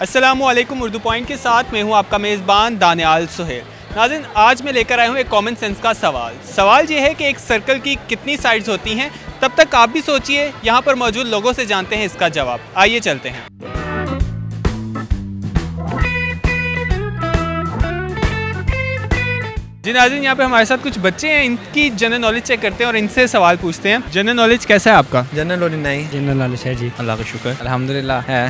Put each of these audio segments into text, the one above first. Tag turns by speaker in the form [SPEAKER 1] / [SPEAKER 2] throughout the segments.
[SPEAKER 1] अस्सलामुअलैकुम। उर्दू पॉइंट के साथ मैं हूं आपका मेज़बान दानियाल सुहेल। नाज़रीन, आज मैं लेकर आया हूं एक कॉमन सेंस का सवाल ये है कि एक सर्कल की कितनी साइड्स होती हैं। तब तक आप भी सोचिए, यहां पर मौजूद लोगों से जानते हैं इसका जवाब। आइए चलते हैं। जी नाज़रीन, यहाँ पे हमारे साथ कुछ बच्चे हैं, इनकी जनरल नॉलेज चेक करते हैं और इनसे सवाल पूछते हैं। जनरल नॉलेज कैसा है आपका?
[SPEAKER 2] जनरल नॉलेज नहीं, जनरल नॉलेज है जी, अल्लाह का शुक्र, अल्हम्दुलिल्लाह है।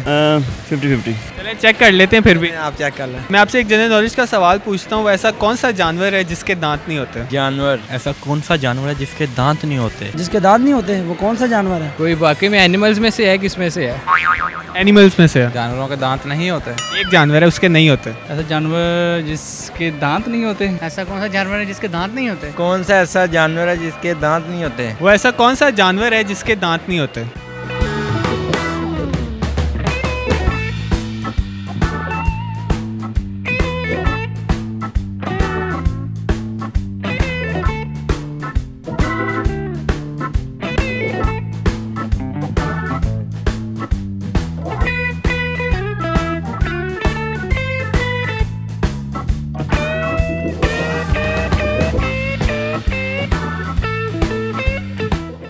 [SPEAKER 3] 50-50।
[SPEAKER 1] चलें चेक कर लेते हैं। फिर भी
[SPEAKER 2] आप चेक कर लें।
[SPEAKER 1] मैं आपसे एक जनरल नॉलेज का सवाल पूछता हूँ। ऐसा कौन सा जानवर है जिसके दांत नहीं होते?
[SPEAKER 2] जानवर,
[SPEAKER 3] ऐसा कौन सा जानवर है जिसके दांत नहीं होते?
[SPEAKER 4] जिसके दांत नहीं होते वो कौन सा जानवर है?
[SPEAKER 5] कोई वाकई में एनिमल्स में से है, किस में से है?
[SPEAKER 1] एनिमल्स में से है।
[SPEAKER 5] जानवरों के दांत नहीं होते।
[SPEAKER 1] एक जानवर है उसके नहीं होते।
[SPEAKER 5] ऐसा जानवर जिसके दांत नहीं होते?
[SPEAKER 4] ऐसा कौन सा जानवर है जिसके दांत नहीं होते?
[SPEAKER 2] कौन सा ऐसा जानवर है जिसके दांत नहीं होते?
[SPEAKER 1] वो ऐसा कौन सा जानवर है जिसके दांत नहीं होते?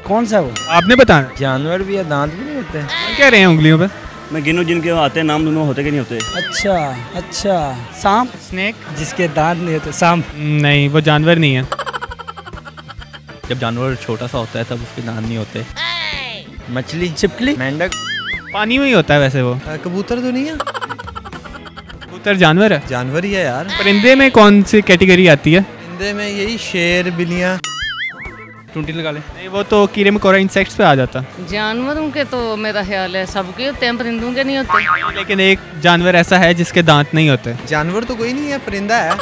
[SPEAKER 4] कौन सा है वो?
[SPEAKER 1] आपने बताना।
[SPEAKER 2] जानवर भी है, दांत भी नहीं होते।
[SPEAKER 1] कह रहे हैं उंगलियों पे।
[SPEAKER 3] मैं गिनूं जिनके आते हैं नाम, दोनों होते कि नहीं होते?
[SPEAKER 4] अच्छा, सांप।
[SPEAKER 5] स्नेक।
[SPEAKER 4] जिसके दांत नहीं होते, सांप।
[SPEAKER 1] नहीं, वो जानवर नहीं है।
[SPEAKER 3] जब जानवर छोटा सा होता है तब उसके दांत नहीं होते।
[SPEAKER 2] मछली,
[SPEAKER 4] छिपकली,
[SPEAKER 2] मेंढक,
[SPEAKER 1] पानी में ही होता है वैसे वो।
[SPEAKER 2] कबूतर तो नहीं है?
[SPEAKER 1] कबूतर जानवर है?
[SPEAKER 2] जानवर ही है यार।
[SPEAKER 1] परिंदे में कौन सी कैटेगरी आती है?
[SPEAKER 2] परिंदे में यही शेर, बिल्लियाँ।
[SPEAKER 5] टूटी लगा ले।
[SPEAKER 1] नहीं, वो तो कीड़े मकोड़ा इंसेक्ट्स पे आ जाता।
[SPEAKER 6] जानवरों के तो मेरा ख्याल है सबके होते हैं, परिंदों के नहीं होते।
[SPEAKER 1] लेकिन एक जानवर ऐसा है जिसके दांत नहीं होते।
[SPEAKER 2] जानवर तो कोई नहीं है, परिंदा है।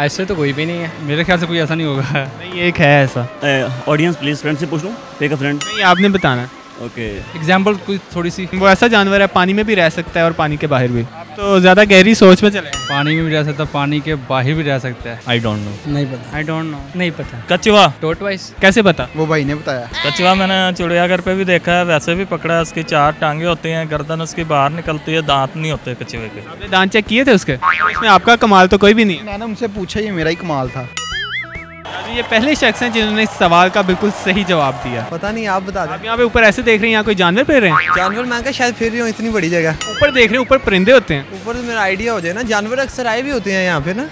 [SPEAKER 5] ऐसे तो कोई भी नहीं है, मेरे ख्याल से कोई ऐसा नहीं होगा।
[SPEAKER 1] नहीं, एक है ऐसा।
[SPEAKER 3] ऑडियंस प्लीज फ्रेंड से पूछ लूं, टेक अ फ्रेंड।
[SPEAKER 1] नहीं, आपने बताना।
[SPEAKER 3] ओके।
[SPEAKER 5] एग्जाम्पल कोई थोड़ी सी।
[SPEAKER 1] वो ऐसा जानवर है, पानी में भी रह सकता है और पानी के बाहर भी। आप तो ज्यादा गहरी सोच में चले।
[SPEAKER 5] पानी में भी रह सकता है, पानी के बाहर भी रह सकता है।
[SPEAKER 3] I don't know.
[SPEAKER 4] नहीं पता।
[SPEAKER 5] I don't know.
[SPEAKER 4] नहीं पता।
[SPEAKER 3] कछुआ।
[SPEAKER 5] टोटवाइस।
[SPEAKER 1] कैसे पता?
[SPEAKER 2] वो भाई ने बताया।
[SPEAKER 7] कछुआ मैंने चिड़ियाघर पे भी देखा है, वैसे भी पकड़ा है। उसकी 4 टांगे होती हैं, गर्दन उसकी बाहर निकलती है, दांत नहीं होते कछुए के।
[SPEAKER 1] आपने दांत चेक किए थे उसके? इसमें आपका कमाल तो कोई भी नहीं है।
[SPEAKER 2] मैंने उनसे पूछा, ये मेरा ही कमाल था।
[SPEAKER 1] ये पहले शख्स हैं जिन्होंने इस सवाल का बिल्कुल सही जवाब दिया।
[SPEAKER 2] पता नहीं, आप बता
[SPEAKER 1] आप
[SPEAKER 2] दें।
[SPEAKER 1] यहाँ पे ऊपर ऐसे देख रहे हैं, यहाँ कोई जानवर फिर रहे हैं?
[SPEAKER 2] जानवर मैं क्या शायद फिर रही हूँ इतनी बड़ी जगह।
[SPEAKER 1] ऊपर देख रहे हैं, ऊपर परिंदे होते हैं।
[SPEAKER 2] ऊपर तो मेरा आइडिया हो जाए ना, जानवर अक्सर आए भी होते हैं यहाँ पे ना।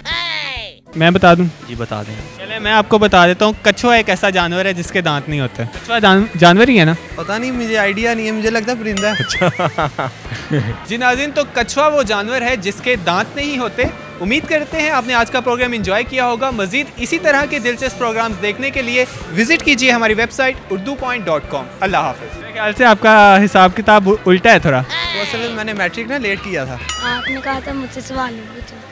[SPEAKER 1] मैं बता दूं?
[SPEAKER 3] जी बता दें।
[SPEAKER 1] चले मैं आपको बता देता हूँ। कछुआ एक ऐसा जानवर है जिसके दांत नहीं होते। कछुआ जानवर ही है ना?
[SPEAKER 2] पता नहीं, मुझे आइडिया नहीं है, मुझे लगता है परिंदा है।
[SPEAKER 1] जी नाज़रीन, तो कछुआ वो जानवर है जिसके दांत नहीं होते। उम्मीद करते हैं आपने आज का प्रोग्राम एंजॉय किया होगा। मजीद इसी तरह के दिलचस्प प्रोग्राम्स देखने के लिए विजिट कीजिए हमारी वेबसाइट urdupoint.com। अल्लाह हाफिज़। मेरे ख्याल से आपका हिसाब किताब उल्टा है थोड़ा।
[SPEAKER 2] तो असल में मैंने मैट्रिक ना लेट किया था।
[SPEAKER 8] आपने कहा था मुझसे सवाल पूछो।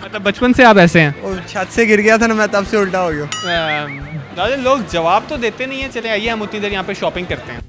[SPEAKER 1] मतलब बचपन से आप ऐसे हैं?
[SPEAKER 2] और छत से गिर गया था ना मैं, तब से उल्टा हो गया।
[SPEAKER 1] नाज़रीन, लोग जवाब तो देते नहीं हैं। चले आइए हम उतनी देर यहाँ पे शॉपिंग करते हैं।